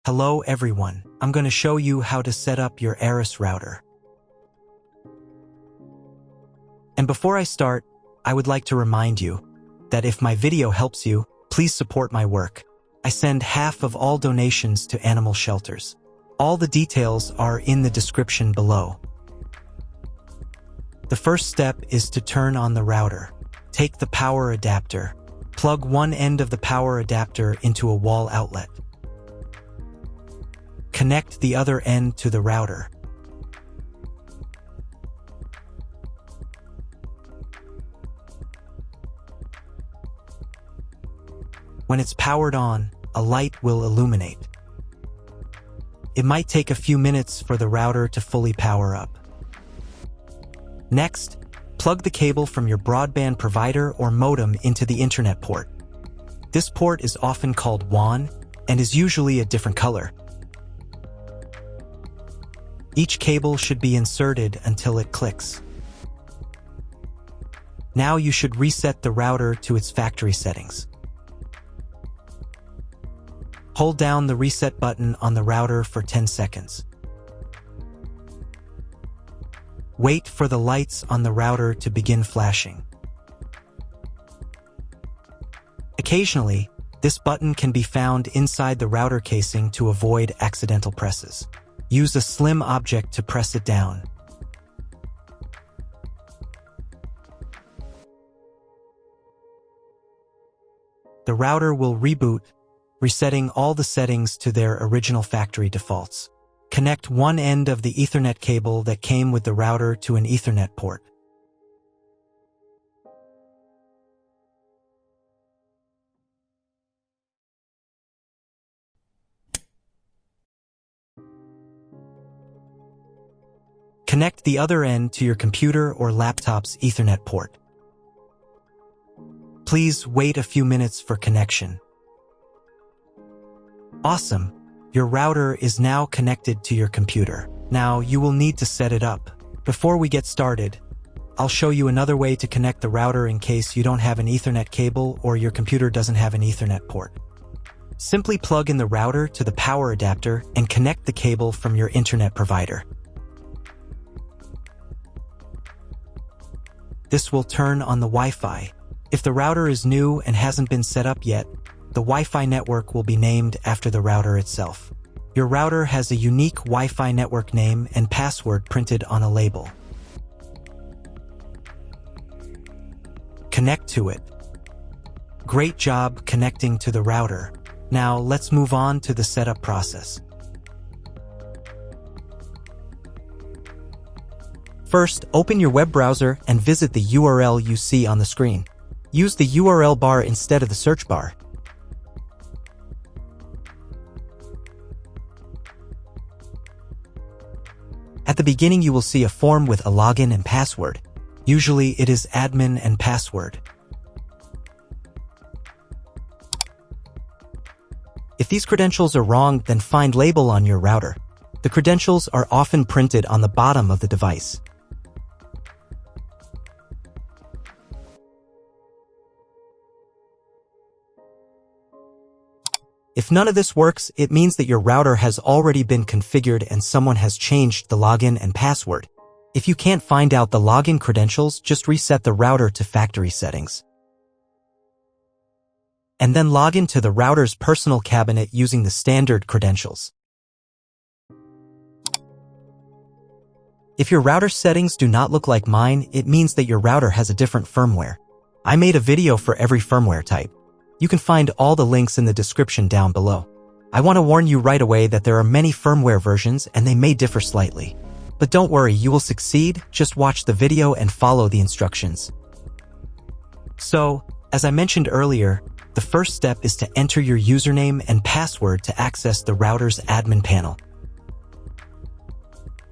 Hello everyone, I'm going to show you how to set up your Arris router. And before I start, I would like to remind you that if my video helps you, please support my work. I send half of all donations to animal shelters. All the details are in the description below. The first step is to turn on the router. Take the power adapter. Plug one end of the power adapter into a wall outlet. Connect the other end to the router. When it's powered on, a light will illuminate. It might take a few minutes for the router to fully power up. Next, plug the cable from your broadband provider or modem into the internet port. This port is often called WAN and is usually a different color. Each cable should be inserted until it clicks. Now you should reset the router to its factory settings. Hold down the reset button on the router for 10 seconds. Wait for the lights on the router to begin flashing. Occasionally, this button can be found inside the router casing to avoid accidental presses. Use a slim object to press it down. The router will reboot, resetting all the settings to their original factory defaults. Connect one end of the Ethernet cable that came with the router to an Ethernet port. Connect the other end to your computer or laptop's Ethernet port. Please wait a few minutes for connection. Awesome! Your router is now connected to your computer. Now you will need to set it up. Before we get started, I'll show you another way to connect the router in case you don't have an Ethernet cable or your computer doesn't have an Ethernet port. Simply plug in the router to the power adapter and connect the cable from your internet provider. This will turn on the Wi-Fi. If the router is new and hasn't been set up yet, the Wi-Fi network will be named after the router itself. Your router has a unique Wi-Fi network name and password printed on a label. Connect to it. Great job connecting to the router. Now let's move on to the setup process. First, open your web browser and visit the URL you see on the screen. Use the URL bar instead of the search bar. At the beginning, you will see a form with a login and password. Usually, it is admin and password. If these credentials are wrong, then find label on your router. The credentials are often printed on the bottom of the device. If none of this works, it means that your router has already been configured and someone has changed the login and password. If you can't find out the login credentials, just reset the router to factory settings. And then log into the router's personal cabinet using the standard credentials. If your router settings do not look like mine, it means that your router has a different firmware. I made a video for every firmware type. You can find all the links in the description down below. I want to warn you right away that there are many firmware versions and they may differ slightly. But don't worry, you will succeed, just watch the video and follow the instructions. So, as I mentioned earlier, the first step is to enter your username and password to access the router's admin panel.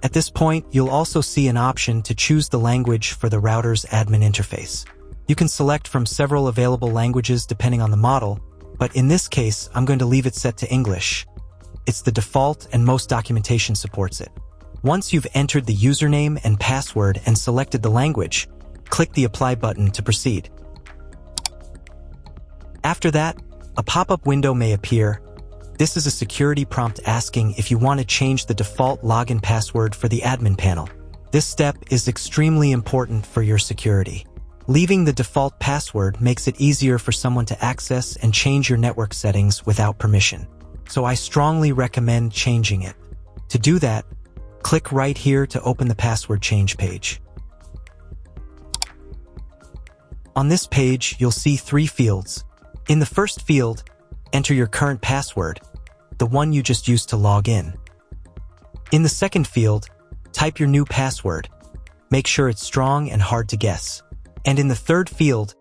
At this point, you'll also see an option to choose the language for the router's admin interface. You can select from several available languages depending on the model, but in this case, I'm going to leave it set to English. It's the default and most documentation supports it. Once you've entered the username and password and selected the language, click the Apply button to proceed. After that, a pop-up window may appear. This is a security prompt asking if you want to change the default login password for the admin panel. This step is extremely important for your security. Leaving the default password makes it easier for someone to access and change your network settings without permission. So I strongly recommend changing it. To do that, click right here to open the password change page. On this page, you'll see 3 fields. In the first field, enter your current password, the one you just used to log in. In the second field, type your new password. Make sure it's strong and hard to guess. And in the third field,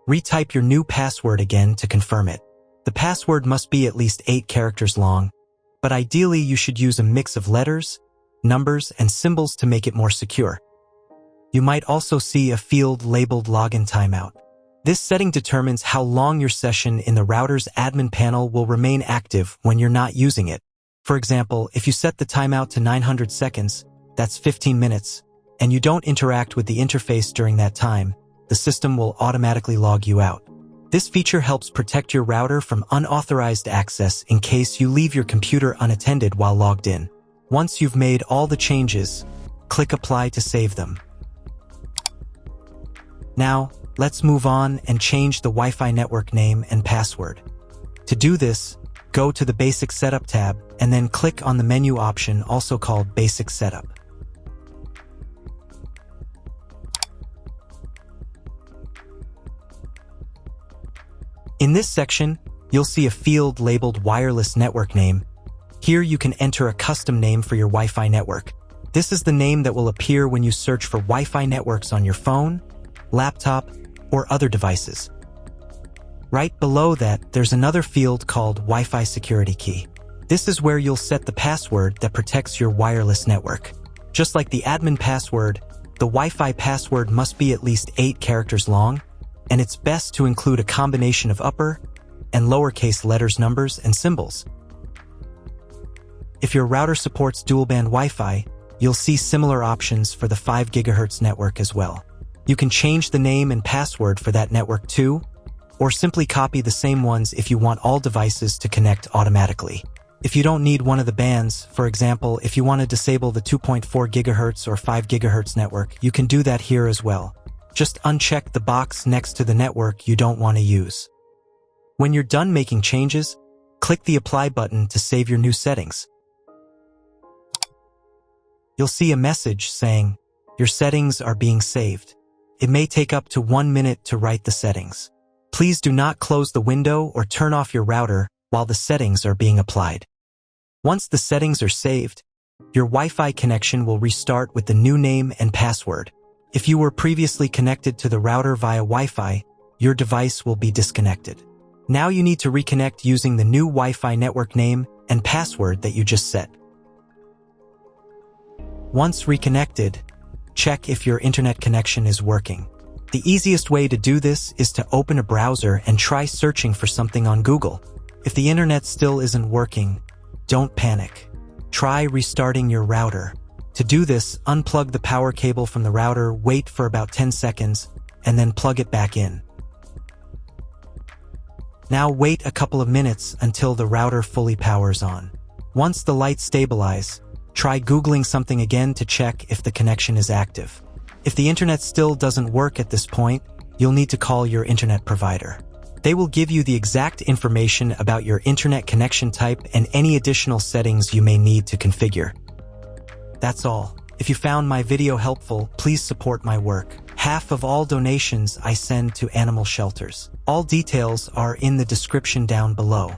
retype your new password again to confirm it. The password must be at least 8 characters long, but ideally you should use a mix of letters, numbers, and symbols to make it more secure. You might also see a field labeled Login Timeout. This setting determines how long your session in the router's admin panel will remain active when you're not using it. For example, if you set the timeout to 900 seconds, that's 15 minutes, and you don't interact with the interface during that time, the system will automatically log you out. This feature helps protect your router from unauthorized access in case you leave your computer unattended while logged in. Once you've made all the changes, click Apply to save them. Now, let's move on and change the Wi-Fi network name and password. To do this, go to the Basic Setup tab and then click on the menu option also called Basic Setup. In this section, you'll see a field labeled Wireless Network Name. Here you can enter a custom name for your Wi-Fi network. This is the name that will appear when you search for Wi-Fi networks on your phone, laptop, or other devices. Right below that, there's another field called Wi-Fi Security Key. This is where you'll set the password that protects your wireless network. Just like the admin password, the Wi-Fi password must be at least 8 characters long, and it's best to include a combination of upper and lowercase letters, numbers, and symbols. If your router supports dual-band Wi-Fi, you'll see similar options for the 5 GHz network as well. You can change the name and password for that network too, or simply copy the same ones if you want all devices to connect automatically. If you don't need one of the bands, for example, if you want to disable the 2.4 GHz or 5 GHz network, you can do that here as well. Just uncheck the box next to the network you don't want to use. When you're done making changes, click the Apply button to save your new settings. You'll see a message saying, "Your settings are being saved." It may take up to 1 minute to write the settings. Please do not close the window or turn off your router while the settings are being applied. Once the settings are saved, your Wi-Fi connection will restart with the new name and password. If you were previously connected to the router via Wi-Fi, your device will be disconnected. Now you need to reconnect using the new Wi-Fi network name and password that you just set. Once reconnected, check if your internet connection is working. The easiest way to do this is to open a browser and try searching for something on Google. If the internet still isn't working, don't panic. Try restarting your router. To do this, unplug the power cable from the router, wait for about 10 seconds, and then plug it back in. Now wait a couple of minutes until the router fully powers on. Once the lights stabilize, try Googling something again to check if the connection is active. If the internet still doesn't work at this point, you'll need to call your internet provider. They will give you the exact information about your internet connection type and any additional settings you may need to configure. That's all. If you found my video helpful, please support my work. Half of all donations I send to animal shelters. All details are in the description down below.